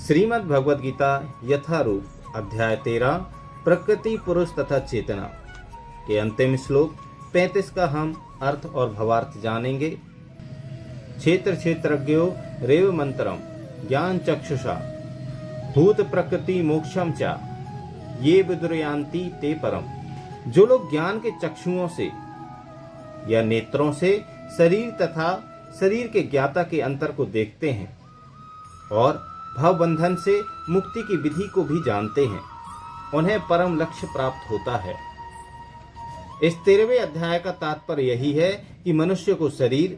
श्रीमद् भगवद गीता यथारूप अध्याय 13 प्रकृति पुरुष तथा चेतना के अंतिम श्लोक 35 का हम अर्थ और भवार्थ जानेंगे। क्षेत्र क्षेत्रज्ञो रेव मंत्रम ज्ञान चक्षुषा भूत प्रकृति मोक्षम चा ये विदुरयांति ते परम। जो लोग ज्ञान के चक्षुओं से या नेत्रों से शरीर तथा शरीर के ज्ञाता के अंतर को देखते हैं और भव बंधन से मुक्ति की विधि को भी जानते हैं, उन्हें परम लक्ष्य प्राप्त होता है। इस 13वें अध्याय का तात्पर्य यही है कि मनुष्य को शरीर,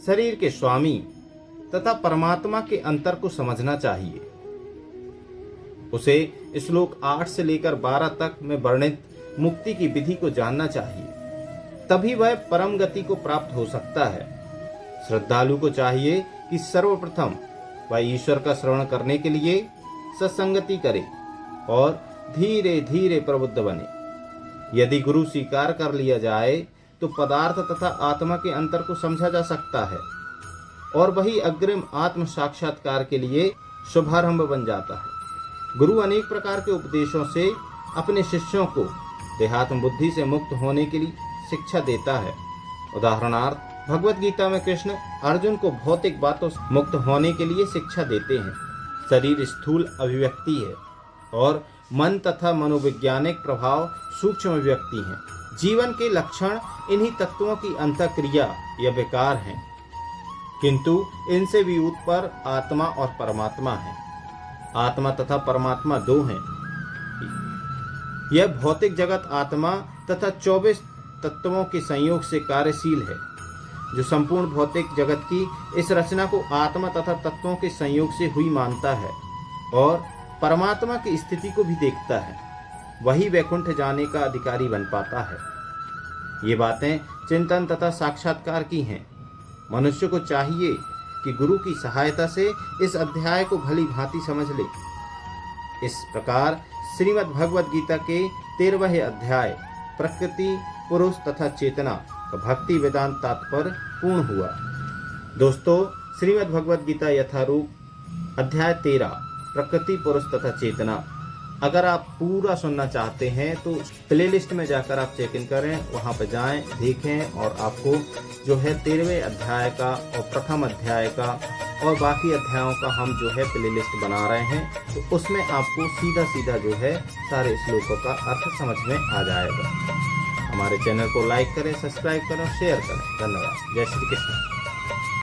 शरीर के स्वामी तथा परमात्मा के अंतर को समझना चाहिए। उसे श्लोक 8 से लेकर 12 तक में वर्णित मुक्ति की विधि को जानना चाहिए, तभी वह परम गति को प्राप्त हो सकता है। श्रद्धालु को चाहिए कि सर्वप्रथम वह ईश्वर का श्रवण करने के लिए सत्संगति करे और धीरे धीरे प्रबुद्ध बने। यदि गुरु स्वीकार कर लिया जाए तो पदार्थ तथा आत्मा के अंतर को समझा जा सकता है और वही अग्रिम आत्म साक्षात्कार के लिए शुभारंभ बन जाता है। गुरु अनेक प्रकार के उपदेशों से अपने शिष्यों को देहात्म बुद्धि से मुक्त होने के लिए शिक्षा देता है। उदाहरणार्थ भगवत गीता में कृष्ण अर्जुन को भौतिक बातों से मुक्त होने के लिए शिक्षा देते हैं। शरीर स्थूल अभिव्यक्ति है और मन तथा मनोवैज्ञानिक प्रभाव सूक्ष्म अभिव्यक्ति हैं। जीवन के लक्षण इन्हीं तत्वों की अंतःक्रिया या विकार हैं, किंतु इनसे भी ऊपर आत्मा और परमात्मा है। आत्मा तथा परमात्मा दो हैं। यह भौतिक जगत आत्मा तथा 24 तत्वों के संयोग से कार्यशील है, जो संपूर्ण भौतिक जगत की इस रचना को आत्मा तथा तत्वों के संयोग से हुई मानता है और परमात्मा की स्थिति को भी देखता है, वही वैकुंठ जाने का अधिकारी बन पाता है। ये बातें चिंतन तथा साक्षात्कार की हैं। मनुष्य को चाहिए कि गुरु की सहायता से इस अध्याय को भली भांति समझ ले। इस प्रकार श्रीमद् भगवद गीता के 13वें अध्याय प्रकृति पुरुष तथा चेतना का भक्ति वेदांत तात्पर्य पूर्ण हुआ। दोस्तों, श्रीमद् भगवद गीता यथारूप अध्याय 13 प्रकृति पुरुष तथा चेतना अगर आप पूरा सुनना चाहते हैं तो प्लेलिस्ट में जाकर आप चेक इन करें, वहां पर जाएं, देखें और आपको जो है 13वें अध्याय का और प्रथम अध्याय का और बाकी अध्यायों का हम जो है प्लेलिस्ट बना रहे हैं, तो उसमें आपको सीधा सीधा जो है सारे श्लोकों का अर्थ समझ में आ जाएगा। हमारे चैनल को लाइक करें, सब्सक्राइब करें, शेयर करें। धन्यवाद। जय श्री कृष्ण।